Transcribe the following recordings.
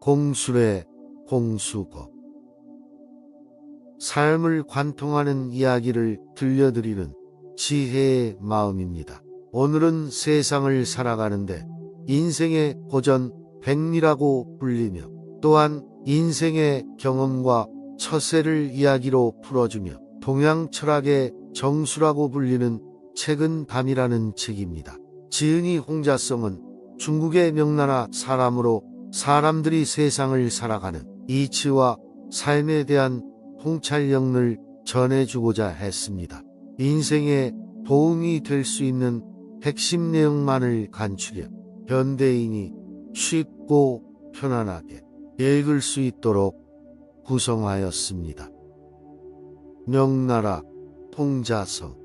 공술의 공수거. 삶을 관통하는 이야기를 들려드리는 지혜의 마음입니다. 오늘은 세상을 살아가는데 인생의 고전 백리라고 불리며 또한 인생의 경험과 처세를 이야기로 풀어주며 동양 철학의 정수라고 불리는 책은 담이라는 책입니다. 지은이 홍자성은 중국의 명나라 사람으로 사람들이 세상을 살아가는 이치와 삶에 대한 통찰력을 전해주고자 했습니다. 인생에 도움이 될 수 있는 핵심 내용만을 간추려 현대인이 쉽고 편안하게 읽을 수 있도록 구성하였습니다. 명나라 홍자성.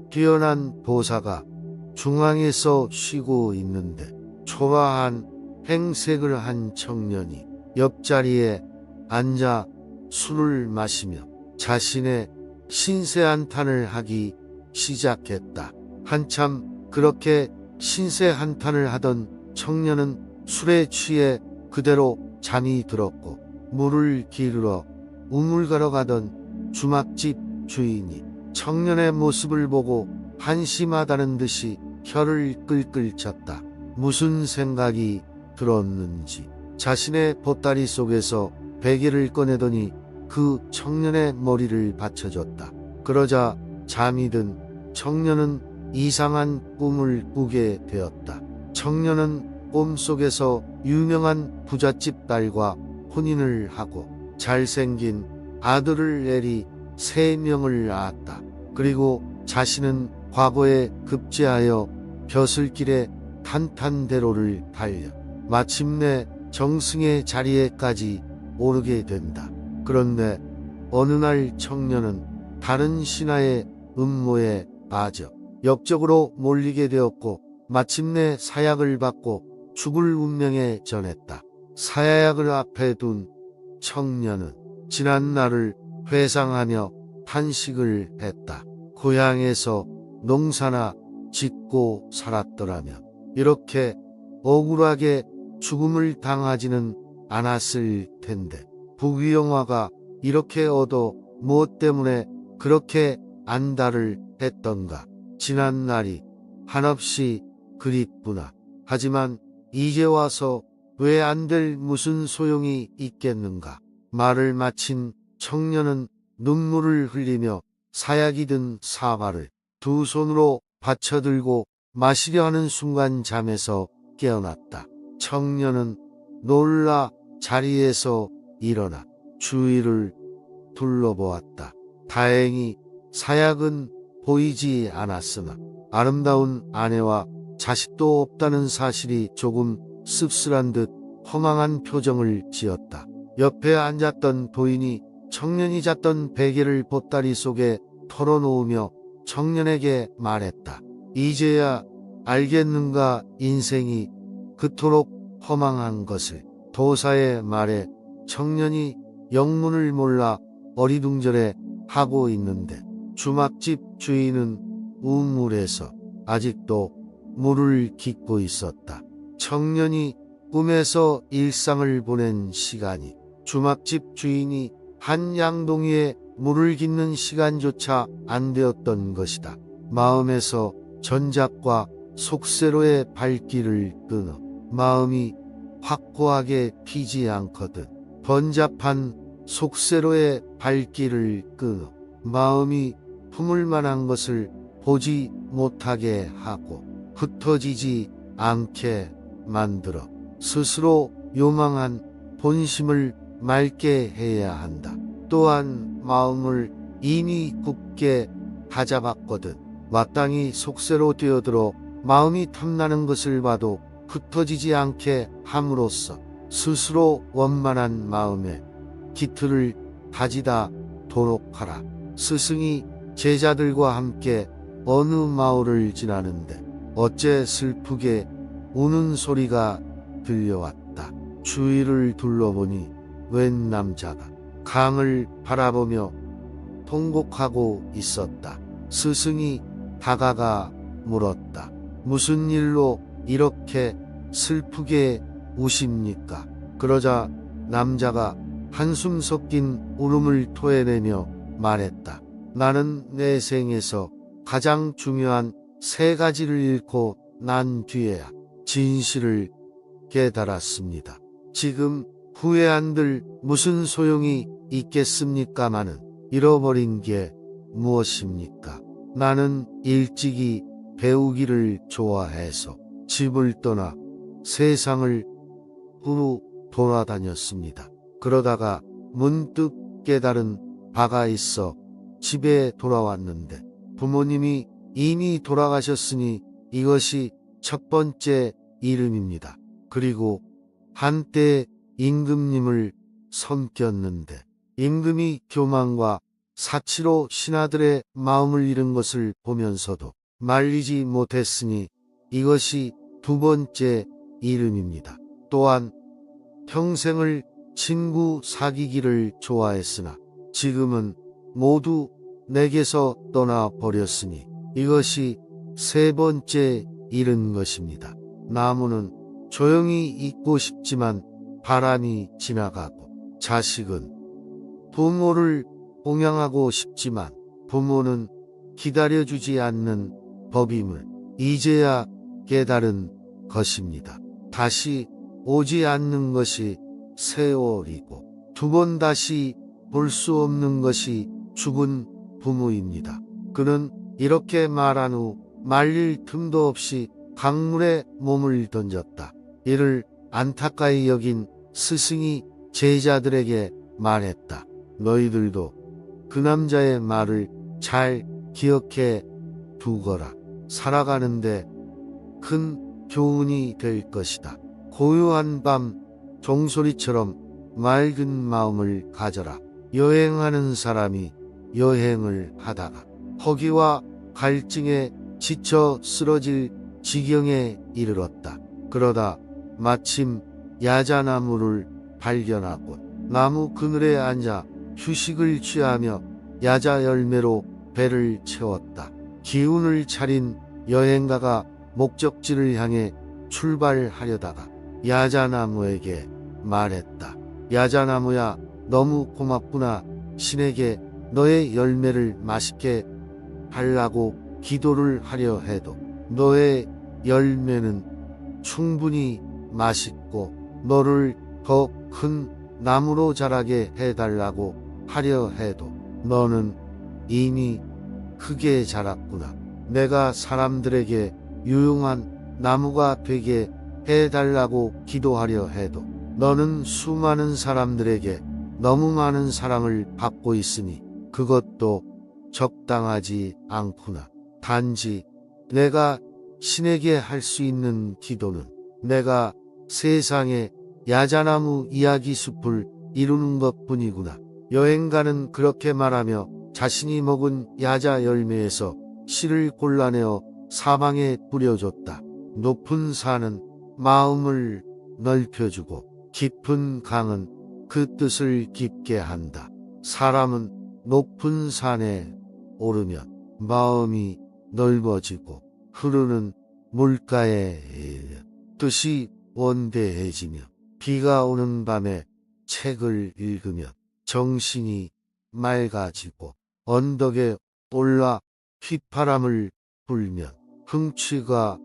뛰어난 도사가 중앙에서 쉬고 있는데 초라한 행색을 한 청년이 옆자리에 앉아 술을 마시며 자신의 신세한탄을 하기 시작했다. 한참 그렇게 신세한탄을 하던 청년은 술에 취해 그대로 잠이 들었고 물을 기르러 우물가러 가던 주막집 주인이 청년의 모습을 보고 한심하다는 듯이 혀를 끌끌 쳤다. 무슨 생각이 들었는지 자신의 보따리 속에서 베개를 꺼내더니 그 청년의 머리를 받쳐줬다. 그러자 잠이 든 청년은 이상한 꿈을 꾸게 되었다. 청년은 꿈속에서 유명한 부잣집 딸과 혼인을 하고 잘생긴 아들을 내리 3명을 낳았다. 그리고 자신은 과거에 급제하여 벼슬길에 탄탄대로를 달려 마침내 정승의 자리에까지 오르게 된다. 그런데 어느 날 청년은 다른 신하의 음모에 빠져 역적으로 몰리게 되었고 마침내 사약을 받고 죽을 운명에 전했다. 사약을 앞에 둔 청년은 지난 날을 회상하며 탄식을 했다. 고향에서 농사나 짓고 살았더라면 이렇게 억울하게 죽음을 당하지는 않았을 텐데 부귀영화가 이렇게 얻어 무엇 때문에 그렇게 안달을 했던가. 지난 날이 한없이 그립구나. 하지만 이제 와서 왜 안 될 무슨 소용이 있겠는가. 말을 마친 청년은 눈물을 흘리며 사약이 든 사발을 두 손으로 받쳐들고 마시려 하는 순간 잠에서 깨어났다. 청년은 놀라 자리에서 일어나 주위를 둘러보았다. 다행히 사약은 보이지 않았으나 아름다운 아내와 자식도 없다는 사실이 조금 씁쓸한 듯 허망한 표정을 지었다. 옆에 앉았던 도인이 청년이 잤던 베개를 보따리 속에 털어놓으며 청년에게 말했다. 이제야 알겠는가 인생이 그토록 허망한 것을. 도사의 말에 청년이 영문을 몰라 어리둥절해 하고 있는데 주막집 주인은 우물에서 아직도 물을 깃고 있었다. 청년이 꿈에서 일상을 보낸 시간이 주막집 주인이 한 양동이에 물을 깃는 시간조차 안 되었던 것이다. 마음에서 전작과 속세로의 발길을 끊어 마음이 확고하게 피지 않거든. 번잡한 속세로의 발길을 끊어 마음이 품을 만한 것을 보지 못하게 하고 흩어지지 않게 만들어 스스로 요망한 본심을 맑게 해야 한다. 또한 마음을 이미 굳게 다잡았거든. 마땅히 속세로 뛰어들어 마음이 탐나는 것을 봐도 흩어지지 않게 함으로써 스스로 원만한 마음에 깃틀을 다지다 도록 하라. 스승이 제자들과 함께 어느 마을을 지나는데 어째 슬프게 우는 소리가 들려왔다. 주위를 둘러보니 웬 남자가 강을 바라보며 통곡하고 있었다. 스승이 다가가 물었다. 무슨 일로 이렇게 슬프게 우십니까? 그러자 남자가 한숨 섞인 울음을 토해내며 말했다. 나는 내 생에서 가장 중요한 세 가지를 잃고 난 뒤에야 진실을 깨달았습니다. 지금 후회한들 무슨 소용이 있겠습니까마는 잃어버린 게 무엇입니까? 나는 일찍이 배우기를 좋아해서 집을 떠나 세상을 후루 돌아다녔습니다. 그러다가 문득 깨달은 바가 있어 집에 돌아왔는데 부모님이 이미 돌아가셨으니 이것이 첫 번째 이름입니다. 그리고 한때 임금님을 섬겼는데 임금이 교만과 사치로 신하들의 마음을 잃은 것을 보면서도 말리지 못했으니 이것이 두 번째 이름입니다. 또한 평생을 친구 사귀기를 좋아했으나 지금은 모두 내게서 떠나버렸으니 이것이 세 번째 잃은 것입니다. 나무는 조용히 있고 싶지만 바람이 지나가고 자식은 부모를 봉양하고 싶지만 부모는 기다려주지 않는 법임을 이제야 깨달은 것입니다. 다시 오지 않는 것이 세월이고 두 번 다시 볼 수 없는 것이 죽은 부모입니다. 그는 이렇게 말한 후 말릴 틈도 없이 강물에 몸을 던졌다. 이를 안타까이 여긴 스승이 제자들에게 말했다. 너희들도 그 남자의 말을 잘 기억해 두거라. 살아가는데 큰 교훈이 될 것이다. 고요한 밤 종소리처럼 맑은 마음을 가져라. 여행하는 사람이 여행을 하다가 허기와 갈증에 지쳐 쓰러질 지경에 이르렀다. 그러다 마침 야자나무를 발견하고 나무 그늘에 앉아 휴식을 취하며 야자 열매로 배를 채웠다. 기운을 차린 여행가가 목적지를 향해 출발하려다가 야자나무에게 말했다. 야자나무야, 너무 고맙구나. 신에게 너의 열매를 맛있게 달라고 기도를 하려 해도 너의 열매는 충분히 맛있고 너를 더 큰 나무로 자라게 해달라고 하려 해도 너는 이미 크게 자랐구나. 내가 사람들에게 유용한 나무가 되게 해달라고 기도하려 해도 너는 수많은 사람들에게 너무 많은 사랑을 받고 있으니 그것도 적당하지 않구나. 단지 내가 신에게 할 수 있는 기도는 내가 세상에 야자나무 이야기 숲을 이루는 것뿐이구나. 여행가는 그렇게 말하며 자신이 먹은 야자 열매에서 씨를 골라내어 사방에 뿌려줬다. 높은 산은 마음을 넓혀주고 깊은 강은 그 뜻을 깊게 한다. 사람은 높은 산에 오르면 마음이 넓어지고 흐르는 물가에 뜻이 원대해지며 비가 오는 밤에 책을 읽으면 정신이 맑아지고 언덕에 올라 휘파람을 불면 흥취가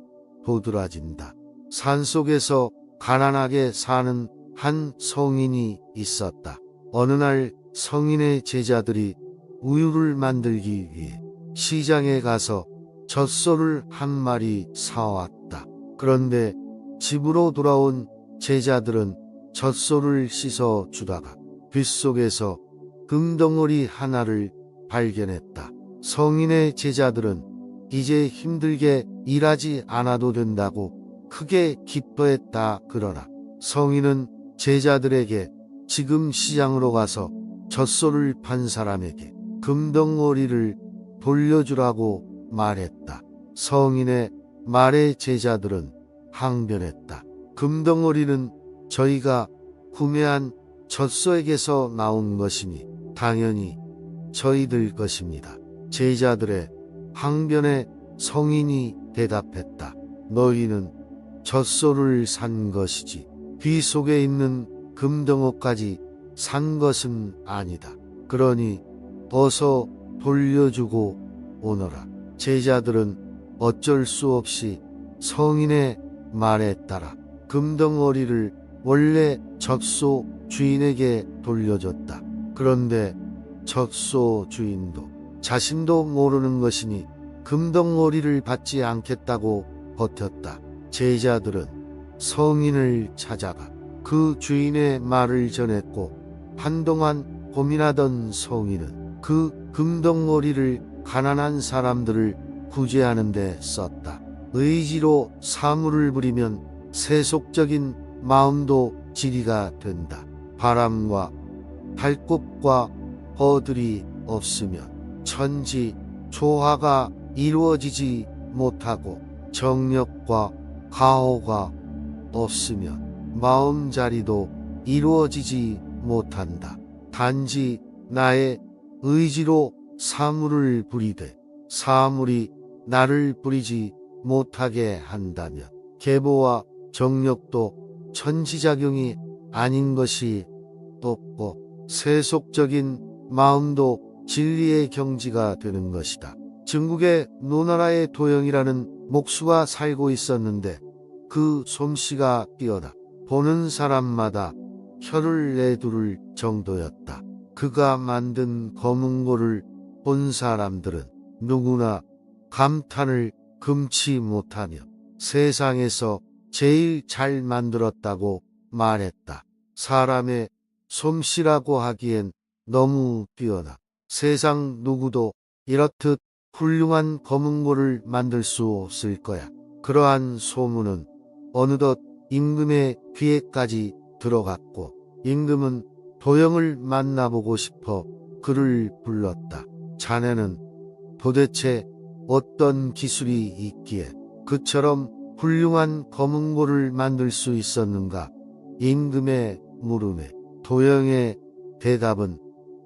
도드라진다. 산속에서 가난하게 사는 한 성인이 있었다. 어느 날 성인의 제자들이 우유를 만들기 위해 시장에 가서 젖소를 한 마리 사왔다. 그런데 집으로 돌아온 제자들은 젖소를 씻어 주다가 빗속에서 금덩어리 하나를 발견했다. 성인의 제자들은 이제 힘들게 일하지 않아도 된다고 크게 기뻐했다. 그러나 성인은 제자들에게 지금 시장으로 가서 젖소를 판 사람에게 금덩어리를 돌려주라고 말했다. 성인의 말에 제자들은 항변했다. 금덩어리는 저희가 구매한 젖소에게서 나온 것이니 당연히 저희들 것입니다. 제자들의 항변에 성인이 대답했다. 너희는 젖소를 산 것이지 귀 속에 있는 금덩어까지 산 것은 아니다. 그러니 어서 돌려주고 오너라. 제자들은 어쩔 수 없이 성인의 말에 따라 금덩어리를 원래 젖소 주인에게 돌려줬다. 그런데 젖소 주인도 자신도 모르는 것이니 금덩어리를 받지 않겠다고 버텼다. 제자들은 성인을 찾아가 그 주인의 말을 전했고 한동안 고민하던 성인은 그 금덩어리를 가난한 사람들을 구제하는 데 썼다. 의지로 사물을 부리면 세속적인 마음도 지리가 된다. 바람과 발꽃과 허들이 없으면 천지 조화가 이루어지지 못하고 정력과 가호가 없으면 마음자리도 이루어지지 못한다. 단지 나의 의지로 사물을 부리되 사물이 나를 부리지 못하게 한다면 계보와 정력도 천지작용이 아닌 것이 없고 세속적인 마음도 진리의 경지가 되는 것이다. 중국의 노나라의 도영이라는 목수가 살고 있었는데 그 솜씨가 뛰어나 보는 사람마다 혀를 내두를 정도였다. 그가 만든 검은고를 본 사람들은 누구나 감탄을 금치 못하며 세상에서 제일 잘 만들었다고 말했다. 사람의 솜씨라고 하기엔 너무 뛰어나 세상 누구도 이렇듯 훌륭한 검은고를 만들 수 없을 거야. 그러한 소문은 어느덧 임금의 귀에까지 들어갔고 임금은 도영을 만나보고 싶어 그를 불렀다. 자네는 도대체 어떤 기술이 있기에 그처럼 훌륭한 검은고를 만들 수 있었는가? 임금의 물음에 도영의 대답은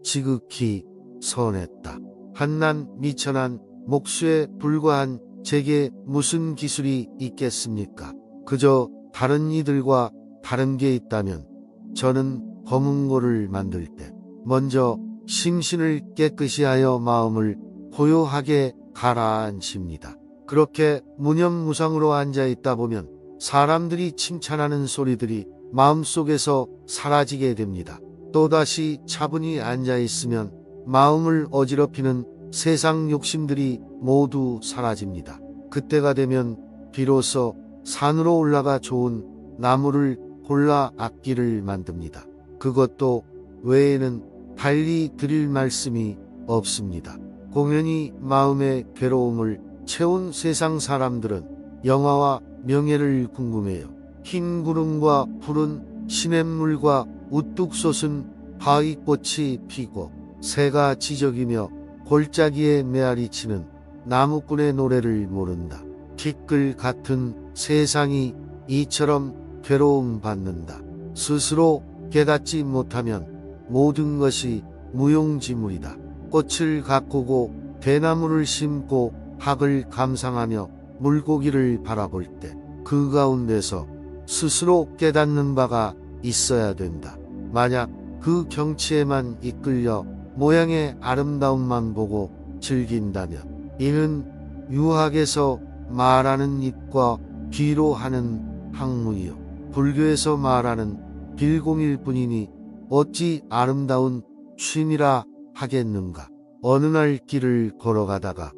지극히 선했다. 한낱 미천한 목수에 불과한 제게 무슨 기술이 있겠습니까? 그저 다른 이들과 다른 게 있다면 저는 검은고를 만들 때 먼저 심신을 깨끗이 하여 마음을 고요하게 가라앉힙니다. 그렇게 무념무상으로 앉아있다 보면 사람들이 칭찬하는 소리들이 마음속에서 사라지게 됩니다. 또다시 차분히 앉아있으면 마음을 어지럽히는 세상 욕심들이 모두 사라집니다. 그때가 되면 비로소 산으로 올라가 좋은 나무를 골라 악기를 만듭니다. 그것도 외에는 달리 드릴 말씀이 없습니다. 공연히 마음의 괴로움을 채운 세상 사람들은 영화와 명예를 궁금해요. 흰 구름과 푸른 시냇물과 우뚝 솟은 바위꽃이 피고 새가 지저귀며 골짜기에 메아리치는 나무꾼의 노래를 모른다. 티끌 같은 세상이 이처럼 괴로움 받는다. 스스로 깨닫지 못하면 모든 것이 무용지물이다. 꽃을 가꾸고 대나무를 심고 학을 감상하며 물고기를 바라볼 때 그 가운데서 스스로 깨닫는 바가 있어야 된다. 만약 그 경치에만 이끌려 모양의 아름다움만 보고 즐긴다면 이는 유학에서 말하는 입과 귀로 하는 학문이요 불교에서 말하는 빌공일 뿐이니 어찌 아름다운 취미라 하겠는가. 어느 날 길을 걸어가다가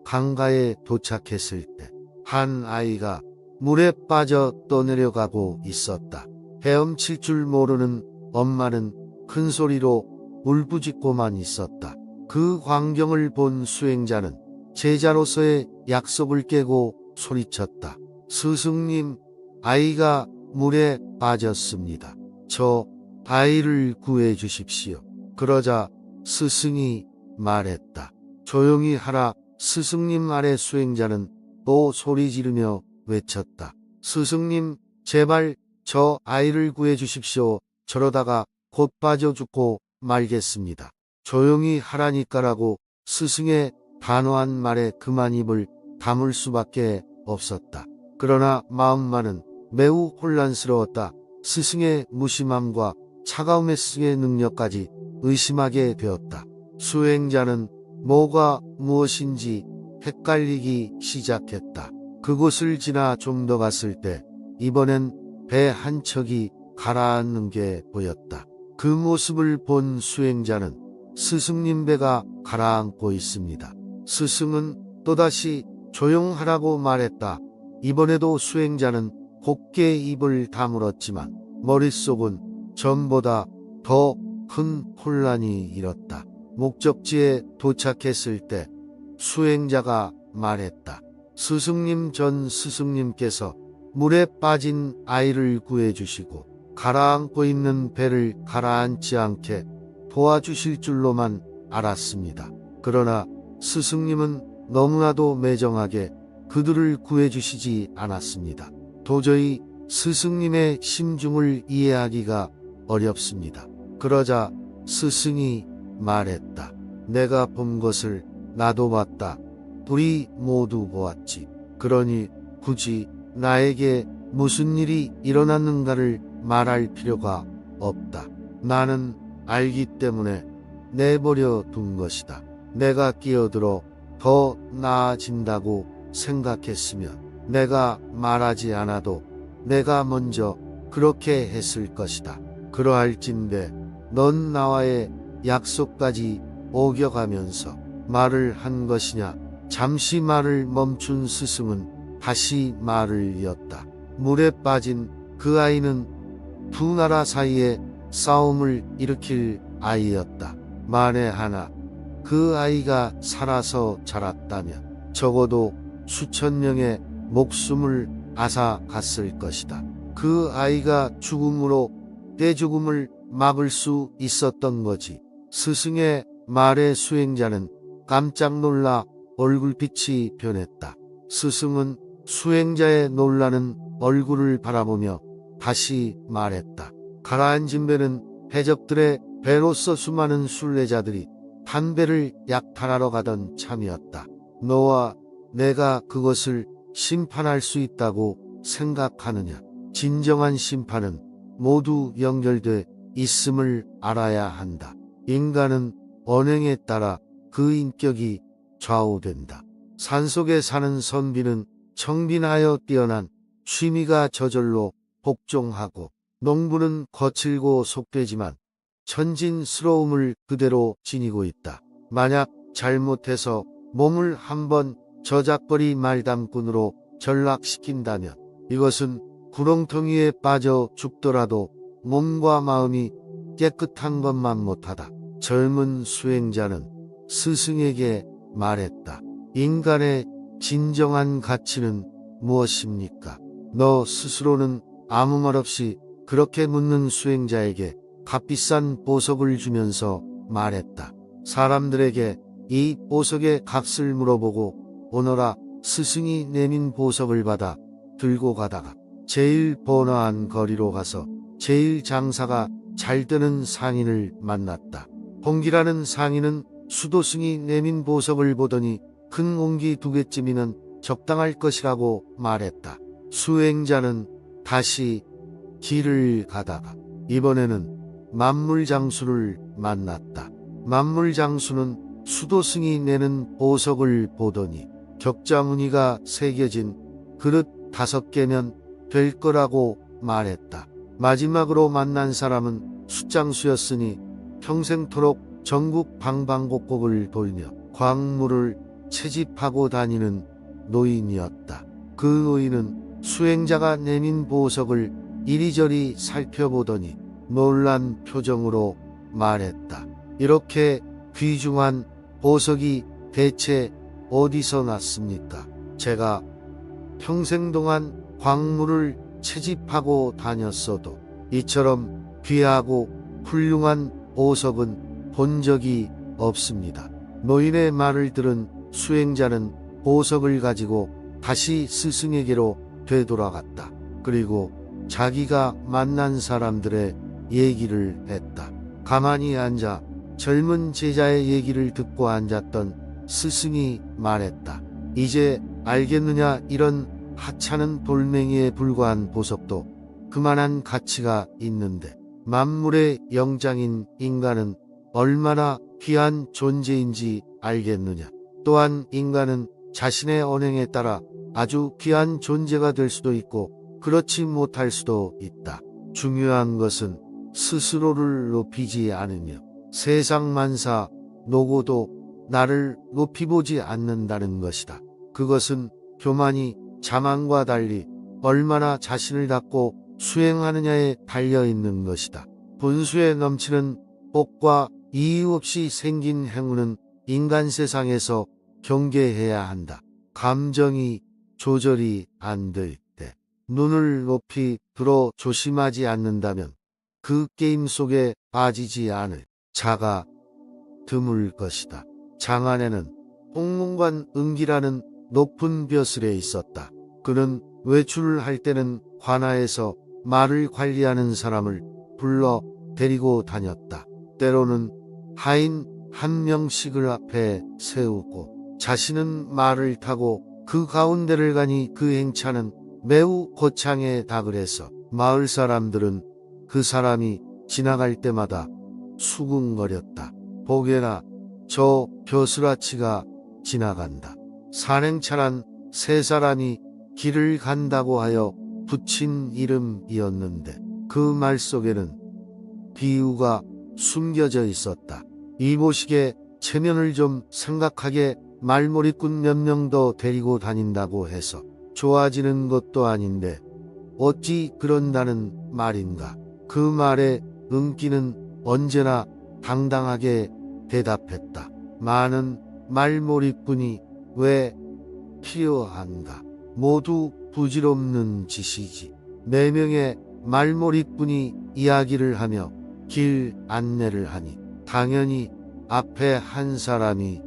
강가에 도착했을 때 한 아이가 물에 빠져 떠내려가고 있었다. 헤엄칠 줄 모르는 엄마는 큰 소리로 울부짖고만 있었다. 그 광경을 본 수행자는 제자로서의 약속을 깨고 소리쳤다. 스승님, 아이가 물에 빠졌습니다. 저 아이를 구해 주십시오. 그러자 스승이 말했다. 조용히 하라. 스승님 아래 수행자는 또 소리 지르며 외쳤다. 스승님, 제발 저 아이를 구해 주십시오. 저러다가 곧 빠져 죽고 말겠습니다. 조용히 하라니까라고 스승의 단호한 말에 그만 입을 다물 수밖에 없었다. 그러나 마음만은 매우 혼란스러웠다. 스승의 무심함과 차가움의 스승의 능력까지 의심하게 되었다. 수행자는 뭐가 무엇인지 헷갈리기 시작했다. 그곳을 지나 좀 더 갔을 때 이번엔 배 한 척이 가라앉는 게 보였다. 그 모습을 본 수행자는 스승님 배가 가라앉고 있습니다. 스승은 또다시 조용하라고 말했다. 이번에도 수행자는 곱게 입을 다물었지만 머릿속은 전보다 더 큰 혼란이 일었다. 목적지에 도착했을 때 수행자가 말했다. 스승님, 전 스승님께서 물에 빠진 아이를 구해주시고 가라앉고 있는 배를 가라앉지 않게 도와주실 줄로만 알았습니다. 그러나 스승님은 너무나도 매정하게 그들을 구해주시지 않았습니다. 도저히 스승님의 심중을 이해하기가 어렵습니다. 그러자 스승이 말했다. 내가 본 것을 나도 봤다. 우리 모두 보았지. 그러니 굳이 나에게 무슨 일이 일어났는가를 말할 필요가 없다. 나는 알기 때문에 내버려 둔 것이다. 내가 끼어들어 더 나아진다고 생각했으면 내가 말하지 않아도 내가 먼저 그렇게 했을 것이다. 그러할진대 넌 나와의 약속까지 어겨가면서 말을 한 것이냐. 잠시 말을 멈춘 스승은 다시 말을 이었다. 물에 빠진 그 아이는 두 나라 사이에 싸움을 일으킬 아이였다. 만에 하나 그 아이가 살아서 자랐다면 적어도 수천 명의 목숨을 앗아갔을 것이다. 그 아이가 죽음으로 내 죽음을 막을 수 있었던 거지. 스승의 말에 수행자는 깜짝 놀라 얼굴빛이 변했다. 스승은 수행자의 놀라는 얼굴을 바라보며 다시 말했다. 가라앉은 배는 해적들의 배로서 수많은 순례자들이 담배를 약탈하러 가던 참이었다. 너와 내가 그것을 심판할 수 있다고 생각하느냐? 진정한 심판은 모두 연결돼 있음을 알아야 한다. 인간은 언행에 따라 그 인격이 좌우된다. 산속에 사는 선비는 청빈하여 뛰어난 취미가 저절로 복종하고, 농부는 거칠고 속되지만 천진스러움을 그대로 지니고 있다. 만약 잘못해서 몸을 한번 저작거리 말담꾼으로 전락시킨다면 이것은 구렁텅이에 빠져 죽더라도 몸과 마음이 깨끗한 것만 못하다. 젊은 수행자는 스승에게 말했다. 인간의 진정한 가치는 무엇입니까? 너 스스로는 아무 말 없이 그렇게 묻는 수행자에게 값비싼 보석을 주면서 말했다. 사람들에게 이 보석의 값을 물어보고 오너라. 스승이 내민 보석을 받아 들고 가다가 제일 번화한 거리로 가서 제일 장사가 잘 되는 상인을 만났다. 홍기라는 상인은 수도승이 내민 보석을 보더니 큰 옹기 2개쯤이면 적당할 것이라고 말했다. 수행자는 다시 길을 가다가 이번에는 만물장수를 만났다. 만물장수는 수도승이 내는 보석을 보더니 격자무늬가 새겨진 그릇 5개면 될 거라고 말했다. 마지막으로 만난 사람은 숫장수였으니 평생토록 전국 방방곡곡을 돌며 광물을 채집하고 다니는 노인이었다. 그 노인은 수행자가 내민 보석을 이리저리 살펴보더니 놀란 표정으로 말했다. 이렇게 귀중한 보석이 대체 어디서 났습니까? 제가 평생 동안 광물을 채집하고 다녔어도 이처럼 귀하고 훌륭한 보석은 본 적이 없습니다. 노인의 말을 들은 수행자는 보석을 가지고 다시 스승에게로 되돌아갔다. 그리고 자기가 만난 사람들의 얘기를 했다. 가만히 앉아 젊은 제자의 얘기를 듣고 앉았던 스승이 말했다. 이제 알겠느냐? 이런 하찮은 돌멩이에 불과한 보석도 그만한 가치가 있는데 만물의 영장인 인간은 얼마나 귀한 존재인지 알겠느냐. 또한 인간은 자신의 언행에 따라 아주 귀한 존재가 될 수도 있고 그렇지 못할 수도 있다. 중요한 것은 스스로를 높이지 않으며 세상 만사 노고도 나를 높이 보지 않는다는 것이다. 그것은 교만이 자만과 달리 얼마나 자신을 닫고 수행하느냐에 달려있는 것이다. 분수에 넘치는 복과 이유 없이 생긴 행운은 인간 세상에서 경계해야 한다. 감정이 조절이 안 될 때 눈을 높이 들어 조심하지 않는다면 그 게임 속에 빠지지 않을 자가 드물 것이다. 장안에는 홍문관 응기라는 높은 벼슬에 있었다. 그는 외출을 할 때는 관아에서 말을 관리하는 사람을 불러 데리고 다녔다. 때로는 하인 한 명씩을 앞에 세우고 자신은 말을 타고 그 가운데를 가니 그 행차는 매우 거창에 다그래서 마을 사람들은 그 사람이 지나갈 때마다 수군거렸다. 보게나 저 벼슬아치가 지나간다. 산행차란 세 사람이 길을 간다고 하여 붙인 이름이었는데 그 말 속에는 비유가 숨겨져 있었다. 이보시게 체면을 좀 생각하게 말몰이꾼 몇 명 더 데리고 다닌다고 해서 좋아지는 것도 아닌데 어찌 그런다는 말인가. 그 말에 은기는 언제나 당당하게 대답했다. 많은 말몰이꾼이 왜 필요한가. 모두 부질없는 짓이지. 4명의 말몰이꾼이 이야기를 하며 길 안내를 하니 당연히 앞에 한 사람이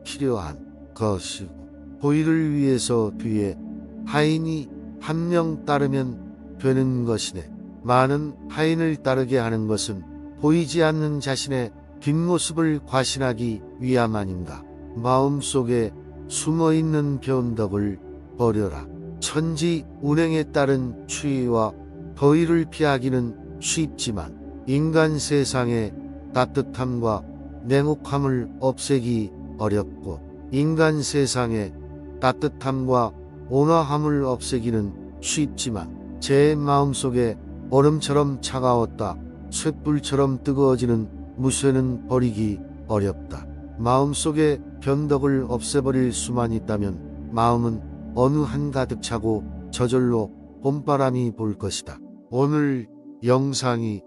필요한 것이고 보이를 위해서 뒤에 하인이 한 명 따르면 되는 것이네. 많은 하인을 따르게 하는 것은 보이지 않는 자신의 뒷모습을 과신하기 위함 아닌가. 마음속에 숨어있는 변덕을 버려라. 천지 운행에 따른 추위와 더위를 피하기는 쉽지만 인간 세상의 따뜻함과 냉혹함을 없애기 어렵고 인간 세상의 따뜻함과 온화함을 없애기는 쉽지만 제 마음속에 얼음처럼 차가웠다 쇳불처럼 뜨거워지는 무쇠는 버리기 어렵다. 마음속에 변덕을 없애버릴 수만 있다면 마음은 어느 한가득 차고 저절로 봄바람이 불 것이다. 오늘 영상이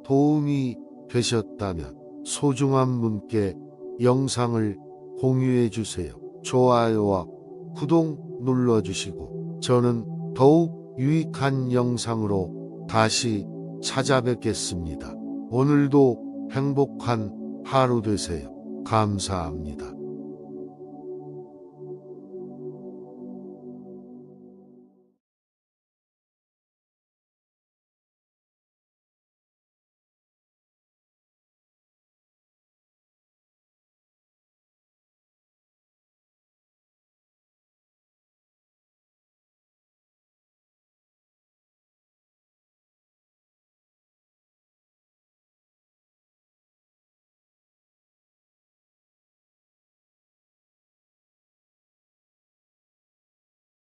도움이 되셨다면 소중한 분께 영상을 공유해 주세요. 좋아요와 구독 눌러주시고 저는 더욱 유익한 영상으로 다시 찾아뵙겠습니다. 오늘도 행복한 하루 되세요. 감사합니다.